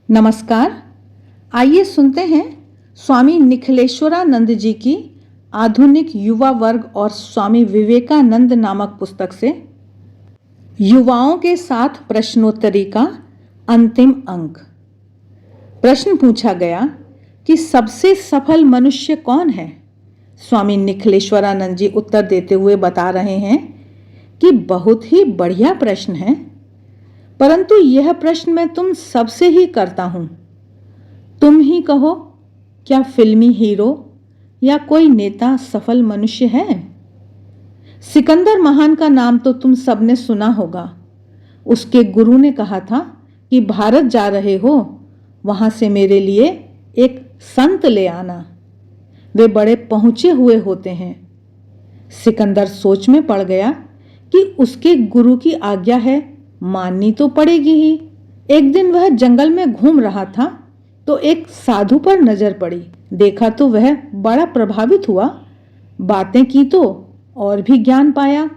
नमस्कार। आइए सुनते हैं स्वामी निखिलेश्वरानंद जी की आधुनिक युवा वर्ग और स्वामी विवेकानंद नामक पुस्तक से युवाओं के साथ प्रश्नोत्तरी का अंतिम अंक। प्रश्न पूछा गया कि सबसे सफल मनुष्य कौन है। स्वामी निखिलेश्वरानंद जी उत्तर देते हुए बता रहे हैं कि बहुत ही बढ़िया प्रश्न है, परंतु यह प्रश्न मैं तुम सबसे ही करता हूं। तुम ही कहो, क्या फिल्मी हीरो या कोई नेता सफल मनुष्य है? सिकंदर महान का नाम तो तुम सबने सुना होगा। उसके गुरु ने कहा था कि भारत जा रहे हो, वहां से मेरे लिए एक संत ले आना, वे बड़े पहुंचे हुए होते हैं। सिकंदर सोच में पड़ गया कि उसके गुरु की आज्ञा है, माननी तो पड़ेगी ही। एक दिन वह जंगल में घूम रहा था तो एक साधु पर नजर पड़ी। देखा तो वह बड़ा प्रभावित हुआ, बातें की तो और भी ज्ञान पाया।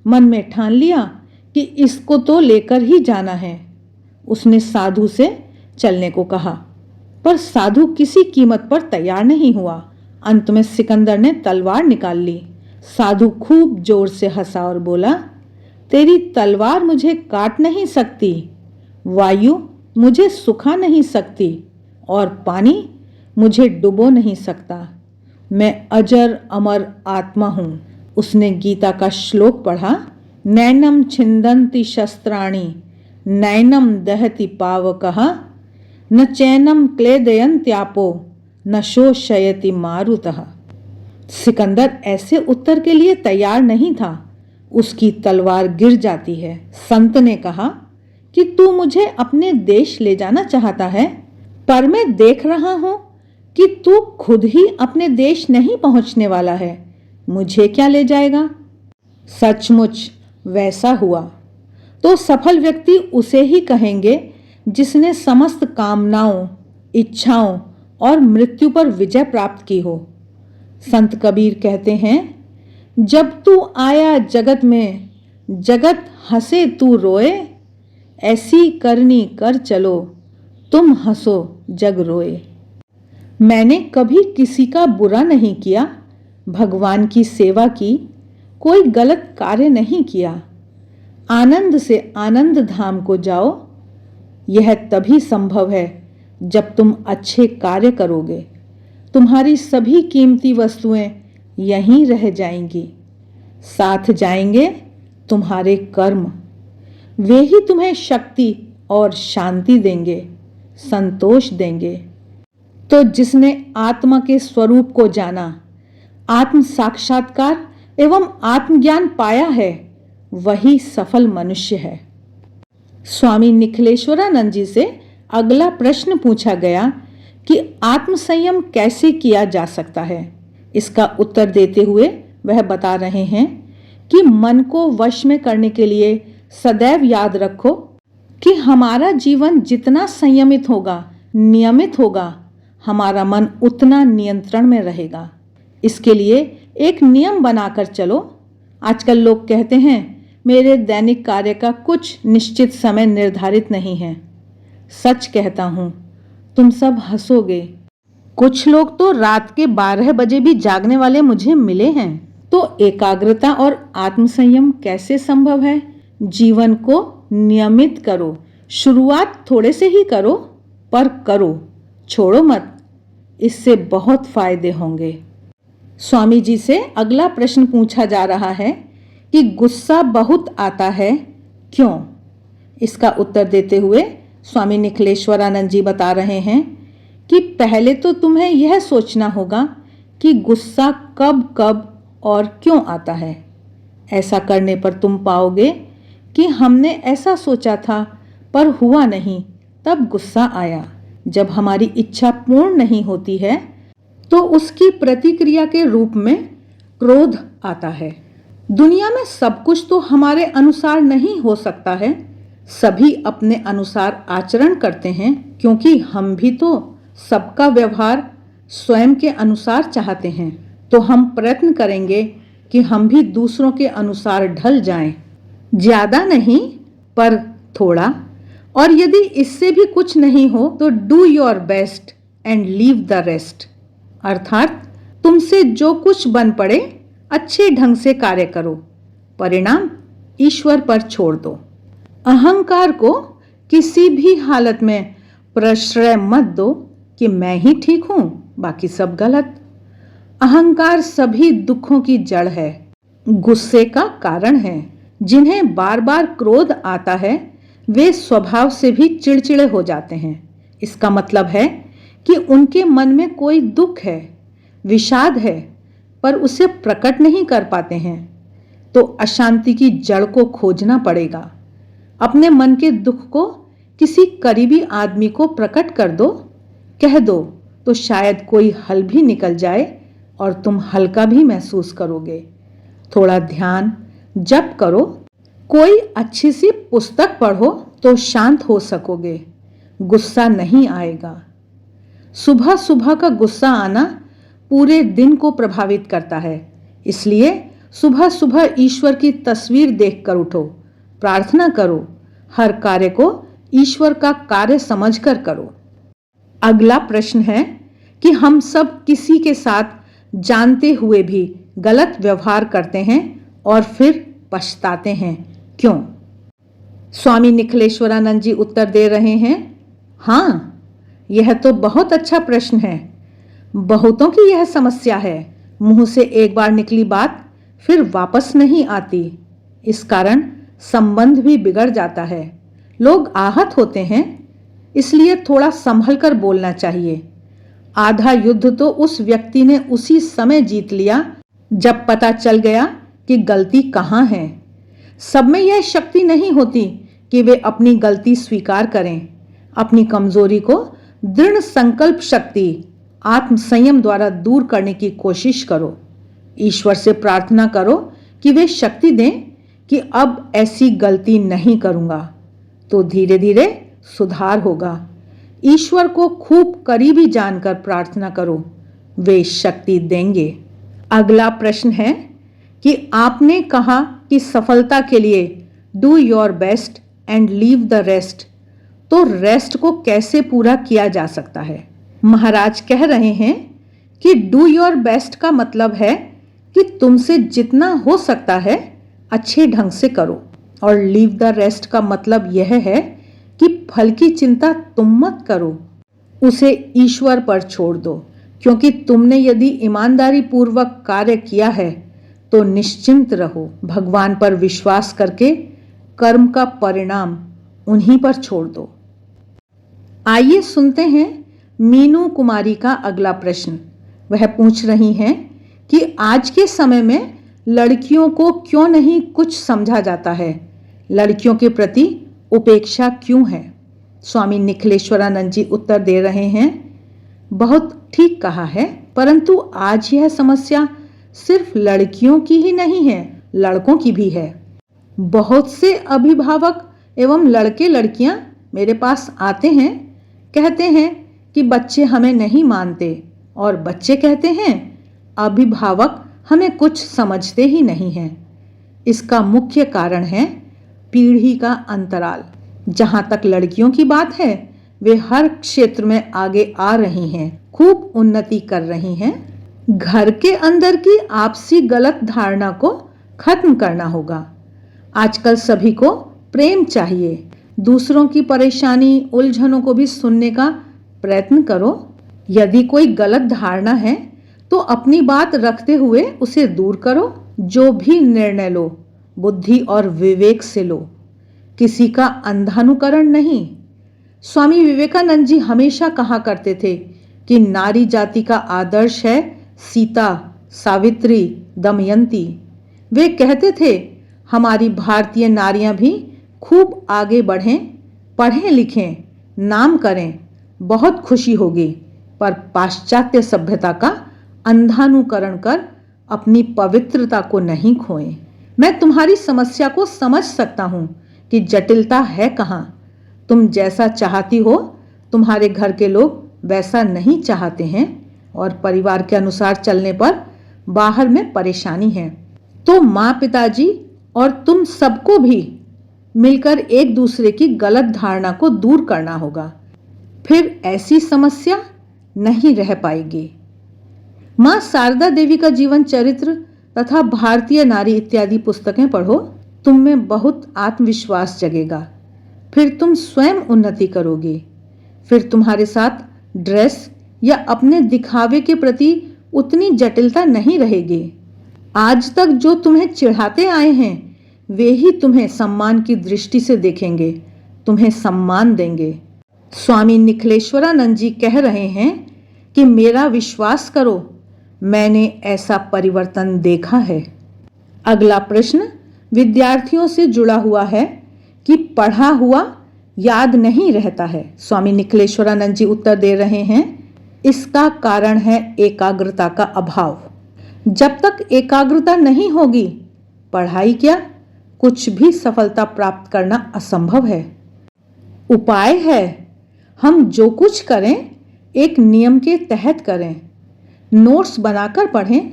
मन में ठान लिया कि इसको तो लेकर ही जाना है। उसने साधु से चलने को कहा, पर साधु किसी कीमत पर तैयार नहीं हुआ। अंत में सिकंदर ने तलवार निकाल ली। साधु खूब जोर से हंसा और बोला, तेरी तलवार मुझे काट नहीं सकती, वायु मुझे सुखा नहीं सकती और पानी मुझे डुबो नहीं सकता। मैं अजर अमर आत्मा हूं। उसने गीता का श्लोक पढ़ा, नैनम छिंदन्ति शस्त्राणि नैनम दहति पावकः न चैनम क्लेदयन्त्यापो न शोषयति मारुतः। सिकंदर ऐसे उत्तर के लिए तैयार नहीं था। उसकी तलवार गिर जाती है। संत ने कहा कि तू मुझे अपने देश ले जाना चाहता है, पर मैं देख रहा हूं कि तू खुद ही अपने देश नहीं पहुंचने वाला है, मुझे क्या ले जाएगा? सचमुच वैसा हुआ तो सफल व्यक्ति उसे ही कहेंगे जिसने समस्त कामनाओं, इच्छाओं और मृत्यु पर विजय प्राप्त की हो। संत कबीर कहते हैं, जब तू आया जगत में जगत हंसे तू रोए, ऐसी करनी कर चलो तुम हंसो जग रोए। मैंने कभी किसी का बुरा नहीं किया, भगवान की सेवा की, कोई गलत कार्य नहीं किया। आनंद से आनंद धाम को जाओ। यह तभी संभव है जब तुम अच्छे कार्य करोगे। तुम्हारी सभी कीमती वस्तुएं यहीं रह जाएंगी, साथ जाएंगे तुम्हारे कर्म। वे ही तुम्हें शक्ति और शांति देंगे, संतोष देंगे। तो जिसने आत्मा के स्वरूप को जाना, आत्म साक्षात्कार एवं आत्मज्ञान पाया है, वही सफल मनुष्य है। स्वामी निखिलेश्वरानंद जी से अगला प्रश्न पूछा गया कि आत्म संयम कैसे किया जा सकता है। इसका उत्तर देते हुए वह बता रहे हैं कि मन को वश में करने के लिए सदैव याद रखो कि हमारा जीवन जितना संयमित होगा, नियमित होगा, हमारा मन उतना नियंत्रण में रहेगा। इसके लिए एक नियम बनाकर चलो। आजकल लोग कहते हैं, मेरे दैनिक कार्य का कुछ निश्चित समय निर्धारित नहीं है। सच कहता हूं, तुम सब हंसोगे। कुछ लोग तो रात के 12 बजे भी जागने वाले मुझे मिले हैं। तो एकाग्रता और आत्मसंयम कैसे संभव है? जीवन को नियमित करो। शुरुआत थोड़े से ही करो, पर करो, छोड़ो मत। इससे बहुत फायदे होंगे। स्वामी जी से अगला प्रश्न पूछा जा रहा है कि गुस्सा बहुत आता है, क्यों? इसका उत्तर देते हुए स्वामी निखिलेश्वरानंद जी बता रहे हैं कि पहले तो तुम्हें यह सोचना होगा कि गुस्सा कब कब और क्यों आता है। ऐसा करने पर तुम पाओगे कि हमने ऐसा सोचा था पर हुआ नहीं, तब गुस्सा आया। जब हमारी इच्छा पूर्ण नहीं होती है तो उसकी प्रतिक्रिया के रूप में क्रोध आता है। दुनिया में सब कुछ तो हमारे अनुसार नहीं हो सकता है। सभी अपने अनुसार आचरण करते हैं, क्योंकि हम भी तो सबका व्यवहार स्वयं के अनुसार चाहते हैं। तो हम प्रयत्न करेंगे कि हम भी दूसरों के अनुसार ढल जाएं। ज्यादा नहीं, पर थोड़ा। और यदि इससे भी कुछ नहीं हो तो do your best and leave the rest, अर्थात तुमसे जो कुछ बन पड़े अच्छे ढंग से कार्य करो, परिणाम ईश्वर पर छोड़ दो। अहंकार को किसी भी हालत में प्रश्रय मत दो कि मैं ही ठीक हूं, बाकी सब गलत। अहंकार सभी दुखों की जड़ है, गुस्से का कारण है। जिन्हें बार बार क्रोध आता है वे स्वभाव से भी चिड़चिड़े हो जाते हैं। इसका मतलब है कि उनके मन में कोई दुख है, विषाद है, पर उसे प्रकट नहीं कर पाते हैं। तो अशांति की जड़ को खोजना पड़ेगा। अपने मन के दुख को किसी करीबी आदमी को प्रकट कर दो, कह दो, तो शायद कोई हल भी निकल जाए और तुम हल्का भी महसूस करोगे। थोड़ा ध्यान जप करो, कोई अच्छी सी पुस्तक पढ़ो तो शांत हो सकोगे, गुस्सा नहीं आएगा। सुबह सुबह का गुस्सा आना पूरे दिन को प्रभावित करता है, इसलिए सुबह सुबह ईश्वर की तस्वीर देखकर उठो, प्रार्थना करो, हर कार्य को ईश्वर का कार्य समझकर करो। अगला प्रश्न है कि हम सब किसी के साथ जानते हुए भी गलत व्यवहार करते हैं और फिर पछताते हैं, क्यों? स्वामी निखिलेश्वरानंद जी उत्तर दे रहे हैं, हाँ, यह तो बहुत अच्छा प्रश्न है। बहुतों की यह समस्या है, मुंह से एक बार निकली बात फिर वापस नहीं आती। इस कारण संबंध भी बिगड़ जाता है, लोग आहत होते हैं। इसलिए थोड़ा संभल कर बोलना चाहिए। आधा युद्ध तो उस व्यक्ति ने उसी समय जीत लिया जब पता चल गया कि गलती कहाँ है। सब में यह शक्ति नहीं होती कि वे अपनी गलती स्वीकार करें। अपनी कमजोरी को दृढ़ संकल्प शक्ति, आत्म संयम द्वारा दूर करने की कोशिश करो। ईश्वर से प्रार्थना करो कि वे शक्ति दें कि अब ऐसी गलती नहीं करूंगा, तो धीरे धीरे सुधार होगा। ईश्वर को खूब करीबी जानकर प्रार्थना करो, वे शक्ति देंगे। अगला प्रश्न है कि आपने कहा कि सफलता के लिए do your best and leave the rest, तो रेस्ट को कैसे पूरा किया जा सकता है? महाराज कह रहे हैं कि डू योर बेस्ट का मतलब है कि तुमसे जितना हो सकता है अच्छे ढंग से करो, और लीव द रेस्ट का मतलब यह है कि फल की चिंता तुम मत करो, उसे ईश्वर पर छोड़ दो। क्योंकि तुमने यदि ईमानदारी पूर्वक कार्य किया है तो निश्चिंत रहो, भगवान पर विश्वास करके कर्म का परिणाम उन्हीं पर छोड़ दो। आइए सुनते हैं मीनू कुमारी का अगला प्रश्न। वह पूछ रही हैं कि आज के समय में लड़कियों को क्यों नहीं कुछ समझा जाता है, लड़कियों के प्रति उपेक्षा क्यों है? स्वामी निखिलेश्वरानंद जी उत्तर दे रहे हैं, बहुत ठीक कहा है, परंतु आज यह समस्या सिर्फ लड़कियों की ही नहीं है, लड़कों की भी है। बहुत से अभिभावक एवं लड़के लड़कियां मेरे पास आते हैं, कहते हैं कि बच्चे हमें नहीं मानते, और बच्चे कहते हैं अभिभावक हमें कुछ समझते ही नहीं हैं। इसका मुख्य कारण है पीढ़ी का अंतराल। जहां तक लड़कियों की बात है, वे हर क्षेत्र में आगे आ रही हैं, खूब उन्नति कर रही हैं। घर के अंदर की आपसी गलत धारणा को खत्म करना होगा। आजकल सभी को प्रेम चाहिए। दूसरों की परेशानी, उलझनों को भी सुनने का प्रयत्न करो। यदि कोई गलत धारणा है तो अपनी बात रखते हुए उसे दूर करो। जो भी निर्णय लो, बुद्धि और विवेक से लो, किसी का अंधानुकरण नहीं। स्वामी विवेकानंद जी हमेशा कहा करते थे कि नारी जाति का आदर्श है सीता, सावित्री, दमयंती। वे कहते थे हमारी भारतीय नारियां भी खूब आगे बढ़ें, पढ़ें लिखें, नाम करें, बहुत खुशी होगी, पर पाश्चात्य सभ्यता का अंधानुकरण कर अपनी पवित्रता को नहीं खोएं। मैं तुम्हारी समस्या को समझ सकता हूं कि जटिलता है कहां। तुम जैसा चाहती हो तुम्हारे घर के लोग वैसा नहीं चाहते हैं, और परिवार के अनुसार चलने पर बाहर में परेशानी है। तो माँ पिताजी और तुम सबको भी मिलकर एक दूसरे की गलत धारणा को दूर करना होगा, फिर ऐसी समस्या नहीं रह पाएगी। मां शारदा देवी का जीवन चरित्र तथा भारतीय नारी इत्यादि पुस्तकें पढ़ो, तुम में बहुत आत्मविश्वास जगेगा। फिर तुम स्वयं उन्नति करोगे। फिर तुम्हारे साथ ड्रेस या अपने दिखावे के प्रति उतनी जटिलता नहीं रहेगी। आज तक जो तुम्हें चिढ़ाते आए हैं वे ही तुम्हें सम्मान की दृष्टि से देखेंगे, तुम्हें सम्मान देंगे। स्वामी निखिलेश्वरानंद जी कह रहे हैं कि मेरा विश्वास करो, मैंने ऐसा परिवर्तन देखा है। अगला प्रश्न विद्यार्थियों से जुड़ा हुआ है कि पढ़ा हुआ याद नहीं रहता है। स्वामी निखिलेश्वरानंद जी उत्तर दे रहे हैं, इसका कारण है एकाग्रता का अभाव। जब तक एकाग्रता नहीं होगी, पढ़ाई क्या कुछ भी सफलता प्राप्त करना असंभव है। उपाय है, हम जो कुछ करें एक नियम के तहत करें, नोट्स बनाकर पढ़ें,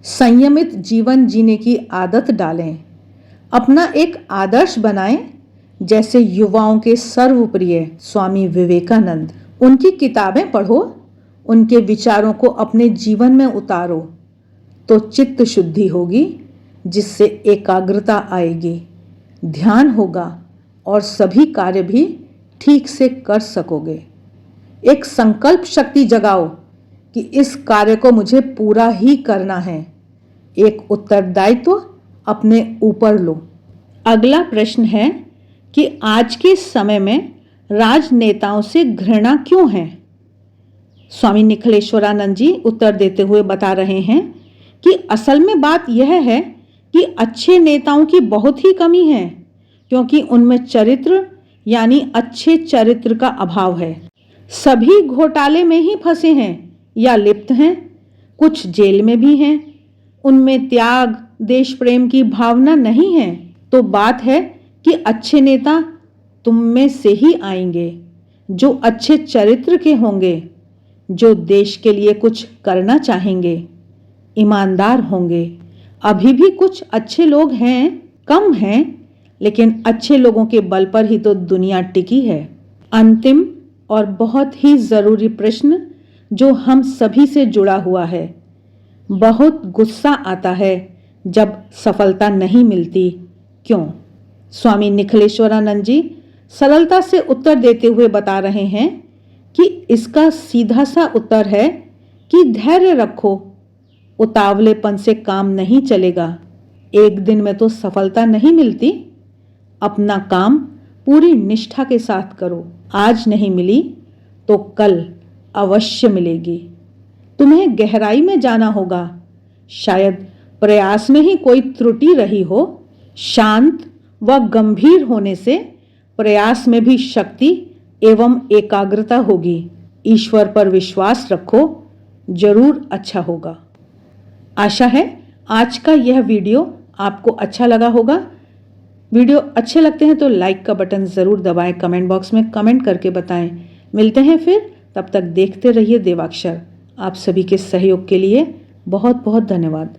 संयमित जीवन जीने की आदत डालें, अपना एक आदर्श बनाएं। जैसे युवाओं के सर्वप्रिय स्वामी विवेकानंद, उनकी किताबें पढ़ो, उनके विचारों को अपने जीवन में उतारो, तो चित्त शुद्धि होगी, जिससे एकाग्रता आएगी, ध्यान होगा और सभी कार्य भी ठीक से कर सकोगे। एक संकल्प शक्ति जगाओ कि इस कार्य को मुझे पूरा ही करना है। एक उत्तरदायित्व अपने ऊपर लो। अगला प्रश्न है कि आज के समय में राजनेताओं से घृणा क्यों है। स्वामी निखिलेश्वरानंद जी उत्तर देते हुए बता रहे हैं कि असल में बात यह है कि अच्छे नेताओं की बहुत ही कमी है, क्योंकि उनमें चरित्र यानी अच्छे चरित्र का अभाव है। सभी घोटाले में ही फंसे हैं या लिप्त हैं, कुछ जेल में भी हैं। उनमें त्याग, देश प्रेम की भावना नहीं है। तो बात है कि अच्छे नेता तुम में से ही आएंगे, जो अच्छे चरित्र के होंगे, जो देश के लिए कुछ करना चाहेंगे, ईमानदार होंगे। अभी भी कुछ अच्छे लोग हैं, कम हैं, लेकिन अच्छे लोगों के बल पर ही तो दुनिया टिकी है। अंतिम और बहुत ही जरूरी प्रश्न जो हम सभी से जुड़ा हुआ है, बहुत गुस्सा आता है जब सफलता नहीं मिलती, क्यों? स्वामी निखिलेश्वरानंद जी सरलता से उत्तर देते हुए बता रहे हैं कि इसका सीधा सा उत्तर है कि धैर्य रखो, उतावलेपन से काम नहीं चलेगा। एक दिन में तो सफलता नहीं मिलती। अपना काम पूरी निष्ठा के साथ करो। आज नहीं मिली तो कल अवश्य मिलेगी। तुम्हें गहराई में जाना होगा, शायद प्रयास में ही कोई त्रुटि रही हो। शांत व गंभीर होने से प्रयास में भी शक्ति एवं एकाग्रता होगी। ईश्वर पर विश्वास रखो, जरूर अच्छा होगा। आशा है आज का यह वीडियो आपको अच्छा लगा होगा। वीडियो अच्छे लगते हैं तो लाइक का बटन ज़रूर दबाएं, कमेंट बॉक्स में कमेंट करके बताएं। मिलते हैं फिर, तब तक देखते रहिए देवाक्षर। आप सभी के सहयोग के लिए बहुत बहुत धन्यवाद।